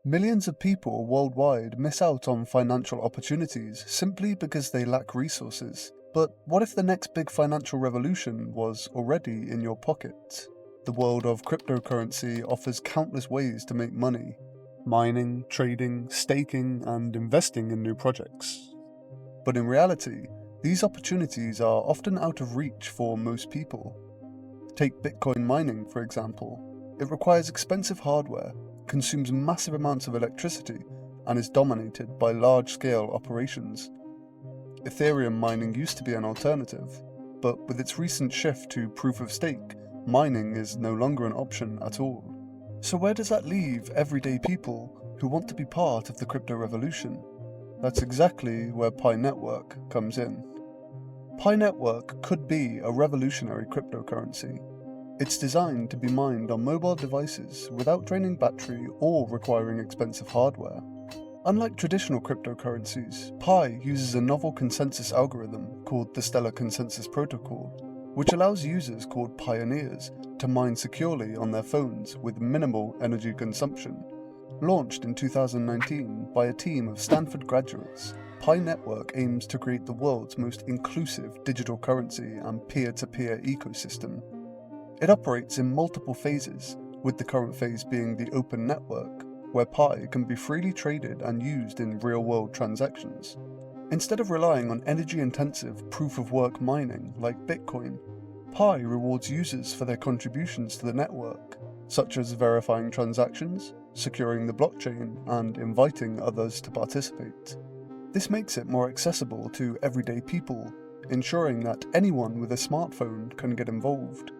Millions of people worldwide miss out on financial opportunities simply because they lack resources. But what if the next big financial revolution was already in your pocket? The world of cryptocurrency offers countless ways to make money: mining, trading, staking, and investing in new projects. But in reality, these opportunities are often out of reach for most people. Take Bitcoin mining, for example. It requires expensive hardware, consumes massive amounts of electricity, and is dominated by large-scale operations. Ethereum mining used to be an alternative, but with its recent shift to proof-of-stake, mining is no longer an option at all. So where does that leave everyday people who want to be part of the crypto revolution? That's exactly where Pi Network comes in. Pi Network could be a revolutionary cryptocurrency. It's designed to be mined on mobile devices without draining battery or requiring expensive hardware. Unlike traditional cryptocurrencies, Pi uses a novel consensus algorithm called the Stellar Consensus Protocol, which allows users called pioneers to mine securely on their phones with minimal energy consumption. Launched in 2019 by a team of Stanford graduates, Pi Network aims to create the world's most inclusive digital currency and peer-to-peer ecosystem. It operates in multiple phases, with the current phase being the open network, where Pi can be freely traded and used in real-world transactions. Instead of relying on energy-intensive proof-of-work mining like Bitcoin, Pi rewards users for their contributions to the network, such as verifying transactions, securing the blockchain, and inviting others to participate. This makes it more accessible to everyday people, ensuring that anyone with a smartphone can get involved.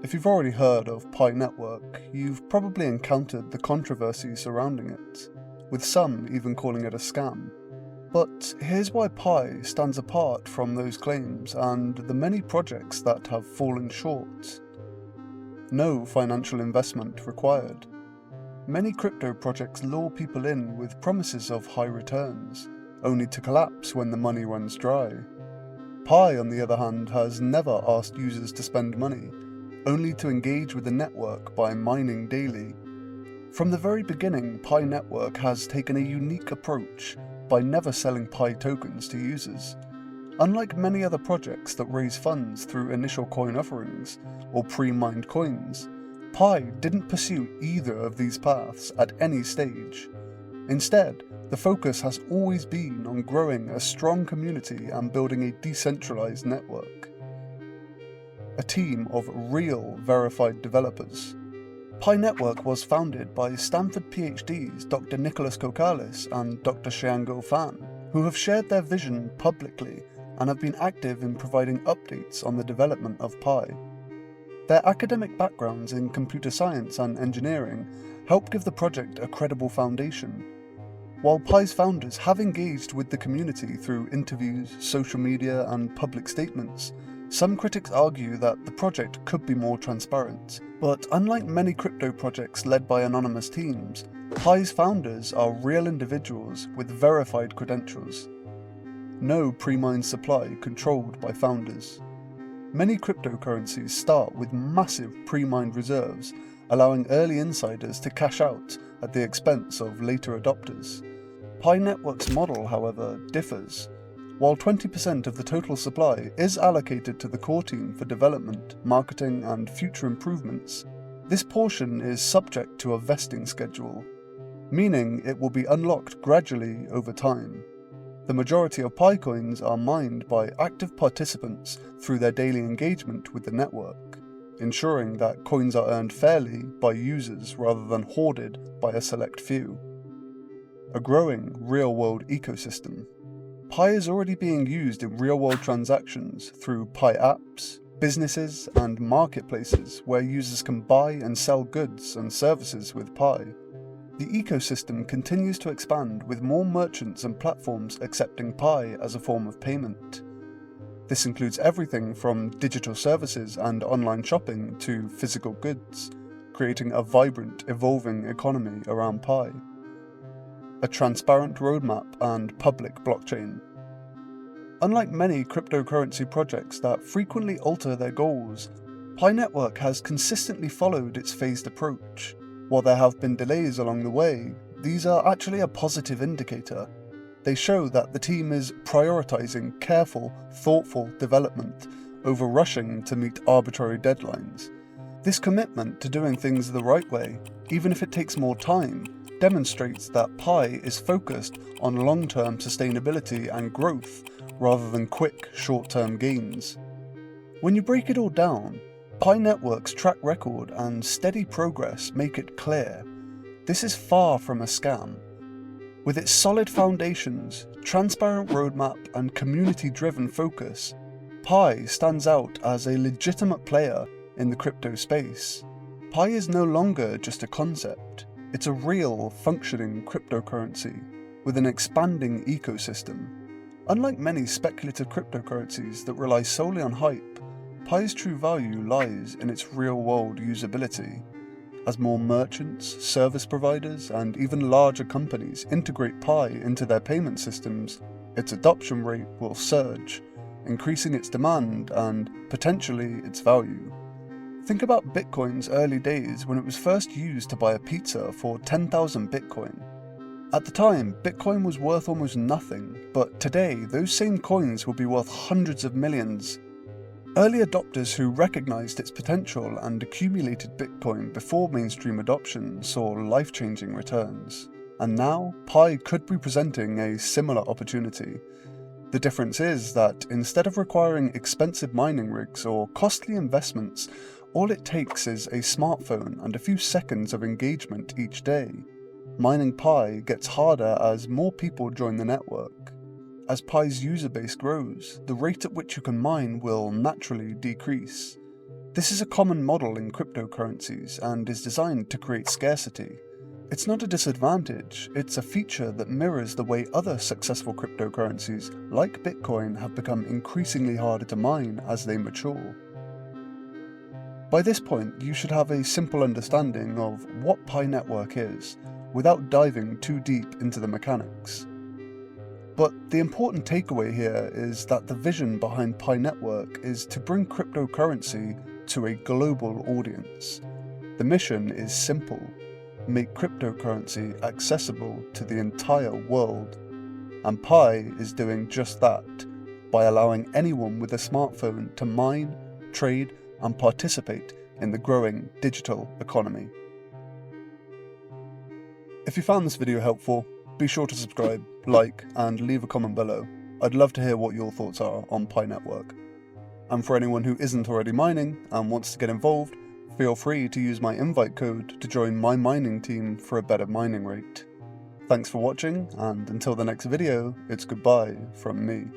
If you've already heard of Pi Network, you've probably encountered the controversy surrounding it, with some even calling it a scam. But here's why Pi stands apart from those claims and the many projects that have fallen short. No financial investment required. Many crypto projects lure people in with promises of high returns, only to collapse when the money runs dry. Pi, on the other hand, has never asked users to spend money, only to engage with the network by mining daily. From the very beginning, Pi Network has taken a unique approach by never selling Pi tokens to users. Unlike many other projects that raise funds through initial coin offerings or pre-mined coins, Pi didn't pursue either of these paths at any stage. Instead, the focus has always been on growing a strong community and building a decentralized network. A team of real verified developers. Pi Network was founded by Stanford PhDs Dr. Nicholas Kokalis and Dr. Xianggo Fan, who have shared their vision publicly and have been active in providing updates on the development of Pi. Their academic backgrounds in computer science and engineering help give the project a credible foundation. While Pi's founders have engaged with the community through interviews, social media, and public statements, some critics argue that the project could be more transparent. But unlike many crypto projects led by anonymous teams, Pi's founders are real individuals with verified credentials. No pre-mined supply controlled by founders. Many cryptocurrencies start with massive pre-mined reserves, allowing early insiders to cash out at the expense of later adopters. Pi Network's model, however, differs. While 20% of the total supply is allocated to the core team for development, marketing, and future improvements, this portion is subject to a vesting schedule, meaning it will be unlocked gradually over time. The majority of Pi coins are mined by active participants through their daily engagement with the network, ensuring that coins are earned fairly by users rather than hoarded by a select few. A growing real-world ecosystem. Pi is already being used in real-world transactions through Pi apps, businesses, and marketplaces where users can buy and sell goods and services with Pi. The ecosystem continues to expand with more merchants and platforms accepting Pi as a form of payment. This includes everything from digital services and online shopping to physical goods, creating a vibrant, evolving economy around Pi. A transparent roadmap and public blockchain. Unlike many cryptocurrency projects that frequently alter their goals, Pi Network has consistently followed its phased approach. While there have been delays along the way, these are actually a positive indicator. They show that the team is prioritizing careful, thoughtful development over rushing to meet arbitrary deadlines. This commitment to doing things the right way, even if it takes more time, demonstrates that Pi is focused on long-term sustainability and growth rather than quick, short-term gains. When you break it all down, Pi Network's track record and steady progress make it clear. This is far from a scam. With its solid foundations, transparent roadmap, and community-driven focus, Pi stands out as a legitimate player in the crypto space. Pi is no longer just a concept, it's a real, functioning cryptocurrency with an expanding ecosystem. Unlike many speculative cryptocurrencies that rely solely on hype, Pi's true value lies in its real-world usability. As more merchants, service providers, and even larger companies integrate Pi into their payment systems, its adoption rate will surge, increasing its demand and, potentially, its value. Think about Bitcoin's early days when it was first used to buy a pizza for 10,000 Bitcoin. At the time, Bitcoin was worth almost nothing, but today those same coins will be worth hundreds of millions. Early adopters who recognized its potential and accumulated Bitcoin before mainstream adoption saw life-changing returns. And now, Pi could be presenting a similar opportunity. The difference is that instead of requiring expensive mining rigs or costly investments, all it takes is a smartphone and a few seconds of engagement each day. Mining Pi gets harder as more people join the network. As Pi's user base grows, the rate at which you can mine will naturally decrease. This is a common model in cryptocurrencies and is designed to create scarcity. It's not a disadvantage, it's a feature that mirrors the way other successful cryptocurrencies, like Bitcoin, have become increasingly harder to mine as they mature. By this point, you should have a simple understanding of what Pi Network is, without diving too deep into the mechanics. But the important takeaway here is that the vision behind Pi Network is to bring cryptocurrency to a global audience. The mission is simple: make cryptocurrency accessible to the entire world. And Pi is doing just that, by allowing anyone with a smartphone to mine, trade, and participate in the growing digital economy. If you found this video helpful, be sure to subscribe, like, and leave a comment below. I'd love to hear what your thoughts are on Pi Network. And for anyone who isn't already mining and wants to get involved, feel free to use my invite code to join my mining team for a better mining rate. Thanks for watching, and until the next video, it's goodbye from me.